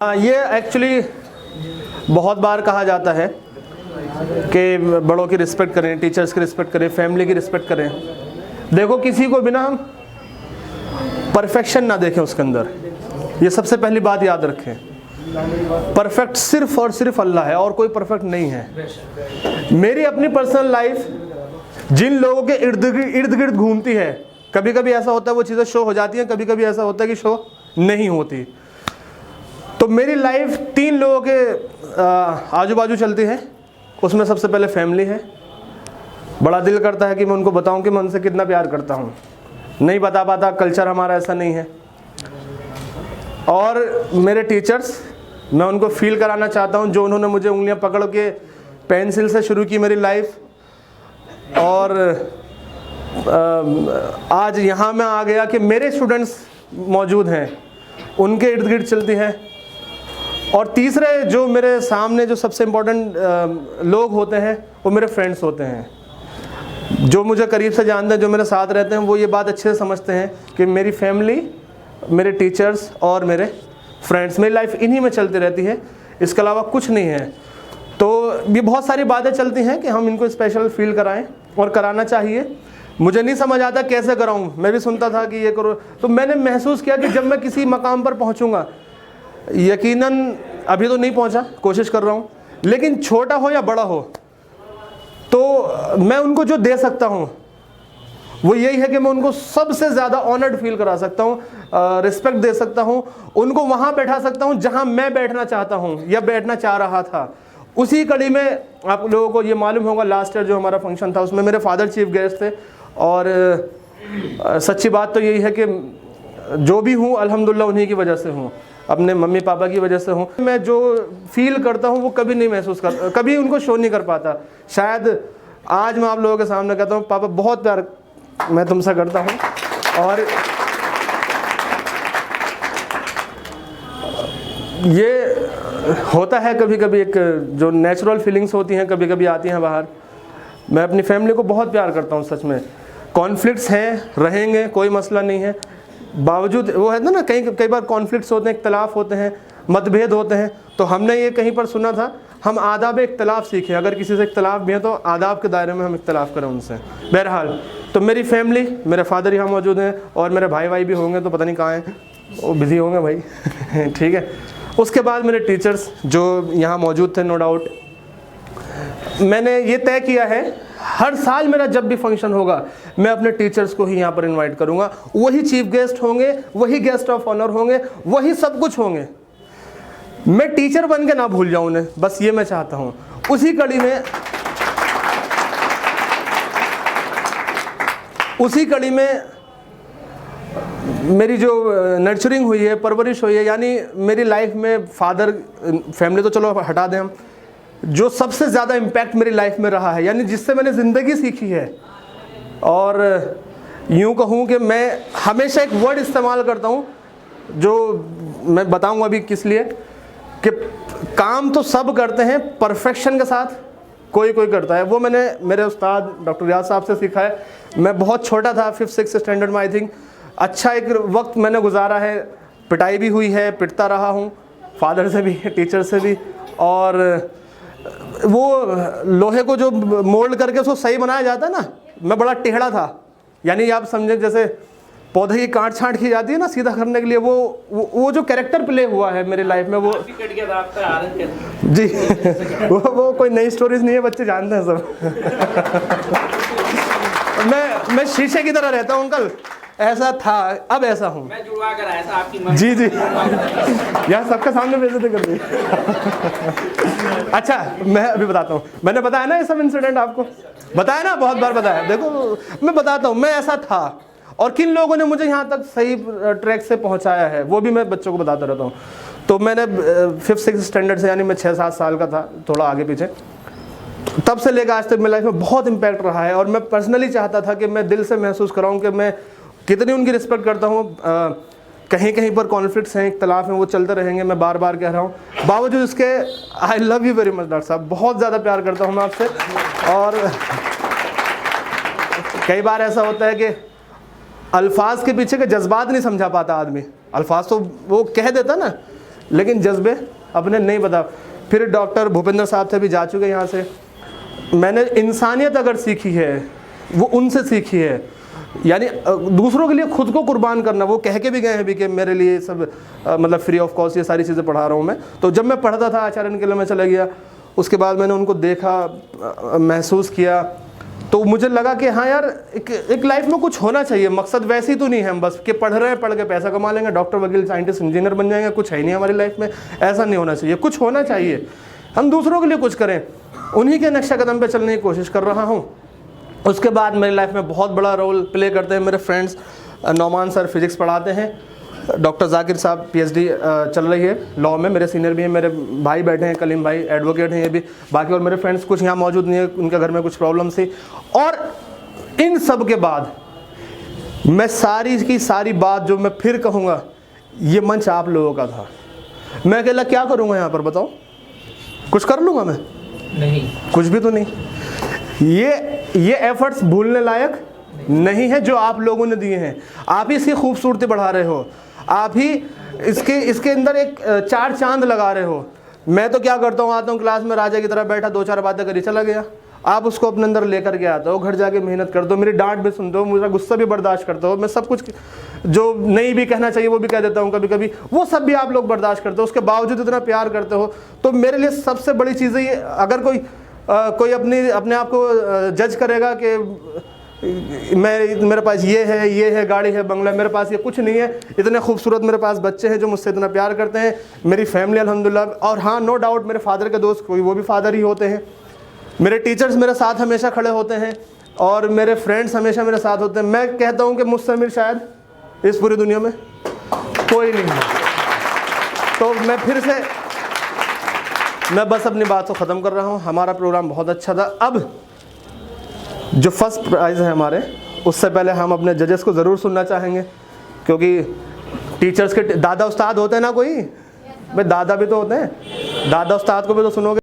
ये एक्चुअली बहुत बार कहा जाता है कि बड़ों की रिस्पेक्ट करें, टीचर्स की रिस्पेक्ट करें, फैमिली की रिस्पेक्ट करें। देखो, किसी को बिना परफेक्शन ना देखें उसके अंदर, ये सबसे पहली बात याद रखें। परफेक्ट सिर्फ और सिर्फ अल्लाह है और कोई परफेक्ट नहीं है। मेरी अपनी पर्सनल लाइफ जिन लोगों के इर्द गिर्द घूमती है, कभी कभी ऐसा होता है वो चीज़ें शो हो जाती हैं, कभी कभी ऐसा होता है कि शो नहीं होती। तो मेरी लाइफ 3 लोगों के आजू बाजू चलती है। उसमें सबसे पहले फैमिली है। बड़ा दिल करता है कि मैं उनको बताऊं कि मैं उनसे कितना प्यार करता हूं, नहीं बता पाता, कल्चर हमारा ऐसा नहीं है। और मेरे टीचर्स, मैं उनको फील कराना चाहता हूं जो उन्होंने मुझे उंगलियां पकड़ के पेंसिल से शुरू की मेरी लाइफ, और आज यहाँ मैं आ गया कि मेरे स्टूडेंट्स मौजूद हैं, उनके इर्द गिर्द चलती है। और तीसरे जो मेरे सामने जो सबसे इम्पोर्टेंट लोग होते हैं वो मेरे फ्रेंड्स होते हैं, जो मुझे करीब से जानते हैं, जो मेरे साथ रहते हैं। वो ये बात अच्छे से समझते हैं कि मेरी फैमिली, मेरे टीचर्स और मेरे फ्रेंड्स, मेरी लाइफ इन्हीं में चलती रहती है, इसके अलावा कुछ नहीं है। तो ये बहुत सारी बातें चलती हैं कि हम इनको स्पेशल फील कराएं, और कराना चाहिए। मुझे नहीं समझ आता कैसे कराऊं, मैं भी सुनता था कि ये करो। तो मैंने महसूस किया कि जब मैं किसी मकाम पर पहुंचूंगा, यकीनन अभी तो नहीं पहुंचा, कोशिश कर रहा हूं, लेकिन छोटा हो या बड़ा हो, तो मैं उनको जो दे सकता हूं वो यही है कि मैं उनको सबसे ज़्यादा ऑनर्ड फील करा सकता हूं, रिस्पेक्ट दे सकता हूं, उनको वहां बैठा सकता हूं जहां मैं बैठना चाहता हूं या बैठना चाह रहा था। उसी कड़ी में आप लोगों को ये मालूम होगा, लास्ट ईयर जो हमारा फंक्शन था उसमें मेरे फादर चीफ गेस्ट थे। और सच्ची बात तो यही है कि जो भी हूँ अल्हम्दुलिल्लाह उन्हीं की वजह से हूँ, अपने मम्मी पापा की वजह से हूँ। मैं जो फील करता हूँ वो कभी नहीं महसूस कर, कभी उनको शो नहीं कर पाता। शायद आज मैं आप लोगों के सामने कहता हूँ, पापा बहुत प्यार मैं तुमसे करता हूँ। और ये होता है कभी कभी, एक जो नेचुरल फीलिंग्स होती हैं कभी कभी आती हैं बाहर। मैं अपनी फैमिली को बहुत प्यार करता हूँ सच में। कॉन्फ्लिक्ट्स हैं, रहेंगे, कोई मसला नहीं है, बावजूद वो है ना, कई बार कॉन्फ्लिक्ट्स होते हैं, इख्तलाफ होते हैं, मतभेद होते हैं। तो हमने ये कहीं पर सुना था, हम आदाब इख्तलाफ सीखें। अगर किसी से इख्तलाफ भी है तो आदाब के दायरे में हम इख्तलाफ करें उनसे। बहरहाल, तो मेरी फैमिली, मेरे फादर यहाँ मौजूद हैं, और मेरे भाई भी होंगे, तो पता नहीं कहाँ हैं, वो बिज़ी होंगे भाई ठीक है। उसके बाद मेरे टीचर्स जो यहाँ मौजूद थे, नो डाउट। मैंने ये तय किया है, हर साल मेरा जब भी फंक्शन होगा मैं अपने टीचर्स को ही यहाँ पर इनवाइट करूँगा। वही चीफ गेस्ट होंगे, वही गेस्ट ऑफ ऑनर होंगे, वही सब कुछ होंगे। मैं टीचर बन के ना भूल जाऊँ उन्हें, बस ये मैं चाहता हूँ। उसी कड़ी में मेरी जो नर्चरिंग हुई है, परवरिश हुई है, यानी मेरी लाइफ में फादर, फैमिली तो चलो हटा दें हम, जो सबसे ज़्यादा इम्पैक्ट मेरी लाइफ में रहा है, यानी जिससे मैंने ज़िंदगी सीखी है। और यूँ कहूँ कि मैं हमेशा एक वर्ड इस्तेमाल करता हूँ जो मैं बताऊँगा अभी किस लिए, कि काम तो सब करते हैं, परफेक्शन के साथ कोई करता है। वो मैंने मेरे उस्ताद डॉक्टर रियाज साहब से सीखा है। मैं बहुत छोटा था, 5th-6th स्टैंडर्ड में आई थिंक। अच्छा एक वक्त मैंने गुजारा है, पिटाई भी हुई है, पिटता रहा हूँ, फादर से भी, टीचर से भी। और वो लोहे को जो मोल्ड करके उसको सही बनाया जाता है ना, मैं बड़ा टेढ़ा था। यानी आप समझे जैसे पौधे की काट छांट की जाती है ना सीधा करने के लिए, वो जो कैरेक्टर प्ले हुआ है मेरी लाइफ में, वो जी वो कोई नई स्टोरीज नहीं है, बच्चे जानते हैं सब मैं शीशे की तरह रहता हूँ अंकल, ऐसा था, अब ऐसा हूँ। मैं जुड़वा कर आया था आपकी जी यार, सबके सामने बेइज्जती कर दी अच्छा, मैं अभी बताता हूँ। मैंने बताया ना ये सब इंसिडेंट, आपको बताया ना, बहुत बार बताया। देखो मैं बताता हूँ, मैं ऐसा था, और किन लोगों ने मुझे यहाँ तक सही ट्रैक से पहुँचाया है वो भी मैं बच्चों को बताता रहता हूँ। तो मैंने 5th-6th स्टैंडर्ड से, यानी मैं 6-7 साल का था, थोड़ा आगे पीछे, तब से लेकर आज तक मेरी लाइफ में बहुत इम्पैक्ट रहा है। और मैं पर्सनली चाहता था कि मैं दिल से महसूस कराऊँ कि मैं कितनी उनकी रिस्पेक्ट करता हूँ। कहीं पर कॉन्फ्लिक्ट्स हैं, इख्तलाफ हैं, वो चलते रहेंगे, मैं बार बार कह रहा हूँ। बावजूद इसके I love you very much doctor साहब, बहुत ज़्यादा प्यार करता हूँ मैं आपसे। और कई बार ऐसा होता है कि अल्फाज के पीछे के जज्बात नहीं समझा पाता आदमी। अल्फाज तो वो कह देता ना लेकिन जज्बे अपने नहीं बता। फिर डॉक्टर भूपेंद्र साहब से भी जा चुके यहाँ से। मैंने इंसानियत अगर सीखी है वो उनसे सीखी है, यानी दूसरों के लिए खुद को कुर्बान करना। वो कह के भी गए हैं भी कि मेरे लिए सब मतलब फ्री ऑफ कॉस्ट ये सारी चीज़ें पढ़ा रहा हूँ मैं। तो जब मैं पढ़ता था आचार्य के लिए मैं चला गया, उसके बाद मैंने उनको देखा, महसूस किया, तो मुझे लगा कि हाँ यार एक लाइफ में कुछ होना चाहिए। मकसद वैसे ही तो नहीं है हम बस कि पढ़ रहे हैं, पढ़ के पैसा कमा लेंगे, डॉक्टर वकील साइंटिस्ट इंजीनियर बन जाएंगे, कुछ है नहीं हमारी लाइफ में। ऐसा नहीं होना चाहिए, कुछ होना चाहिए, हम दूसरों के लिए कुछ करें। उन्हीं के नक्शा कदम पे चलने की कोशिश कर रहा हूँ। उसके बाद मेरी लाइफ में बहुत बड़ा रोल प्ले करते हैं मेरे फ्रेंड्स। नौमान सर फिज़िक्स पढ़ाते हैं, डॉक्टर जाकिर साहब PhD चल रही है लॉ में, मेरे सीनियर भी हैं, मेरे भाई बैठे हैं, कलीम भाई एडवोकेट हैं ये भी। बाकी और मेरे फ्रेंड्स कुछ यहाँ मौजूद नहीं है, उनके घर में कुछ प्रॉब्लम थी। और इन सब के बाद मैं सारी की सारी बात जो मैं फिर कहूँगा, ये मंच आप लोगों का था। मैं अकेला क्या करूँगा यहाँ पर बताओ? कुछ कर लूँगा मैं? नहीं, कुछ भी तो नहीं। ये एफर्ट्स भूलने लायक नहीं है जो आप लोगों ने दिए हैं। आप ही इसकी खूबसूरती बढ़ा रहे हो, आप ही इसके अंदर एक चार चांद लगा रहे हो। मैं तो क्या करता हूँ, आता हूँ क्लास में राजा की तरह बैठा, 2-4 बातें करी चला गया। आप उसको अपने अंदर लेकर के आते हो, घर जाके मेहनत करते हो, मेरी डांट भी सुनते हो, मेरा गुस्सा भी बर्दाश्त करते हो, मैं सब कुछ जो नहीं भी कहना चाहिए वो भी कह देता हूँ कभी कभी, वो सब भी आप लोग बर्दाश्त करते हो। उसके बावजूद इतना प्यार करते हो। तो मेरे लिए सबसे बड़ी चीज़ है ये, अगर कोई अपने आप को जज करेगा कि मेरे पास ये है गाड़ी है, बंगला, मेरे पास ये कुछ नहीं है। इतने खूबसूरत मेरे पास बच्चे हैं जो मुझसे इतना प्यार करते हैं, मेरी फैमिली अल्हम्दुलिल्लाह। और हाँ, नो डाउट मेरे फादर के दोस्त कोई वो भी फादर ही होते हैं। मेरे टीचर्स मेरे साथ हमेशा खड़े होते हैं और मेरे फ्रेंड्स हमेशा मेरे साथ होते हैं। मैं कहता हूँ कि मुझसे अमीर शायद इस पूरी दुनिया में कोई नहीं है। तो मैं बस अपनी बात को ख़त्म कर रहा हूँ। हमारा प्रोग्राम बहुत अच्छा था। अब जो फर्स्ट प्राइज़ है हमारे, उससे पहले हम अपने जजेस को ज़रूर सुनना चाहेंगे, क्योंकि टीचर्स के दादा उस्ताद होते हैं ना कोई, भाई दादा भी तो होते हैं, दादा उस्ताद को भी तो सुनोगे।